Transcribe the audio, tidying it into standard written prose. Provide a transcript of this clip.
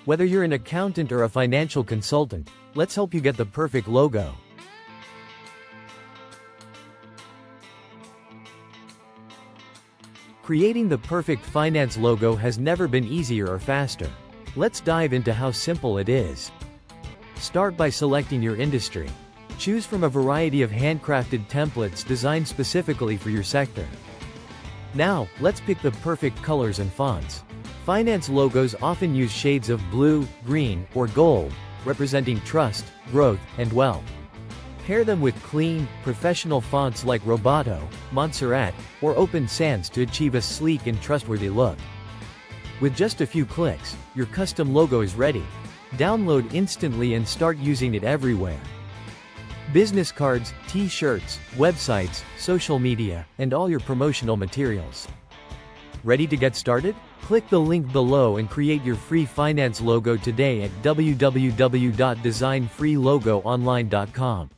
Whether you're an accountant or a financial consultant, let's help you get the perfect logo. Creating the perfect finance logo has never been easier or faster. Let's dive into how simple it is. Start by selecting your industry. Choose from a variety of handcrafted templates designed specifically for your sector. Now, let's pick the perfect colors and fonts. Finance logos often use shades of blue, green, or gold, representing trust, growth, and wealth. Pair them with clean, professional fonts like Roboto, Montserrat, or Open Sans to achieve a sleek and trustworthy look. With just a few clicks, your custom logo is ready. Download instantly and start using it everywhere. Business cards, t-shirts, websites, social media, and all your promotional materials. Ready to get started? Click the link below and create your free finance logo today at www.designfreelogoonline.com.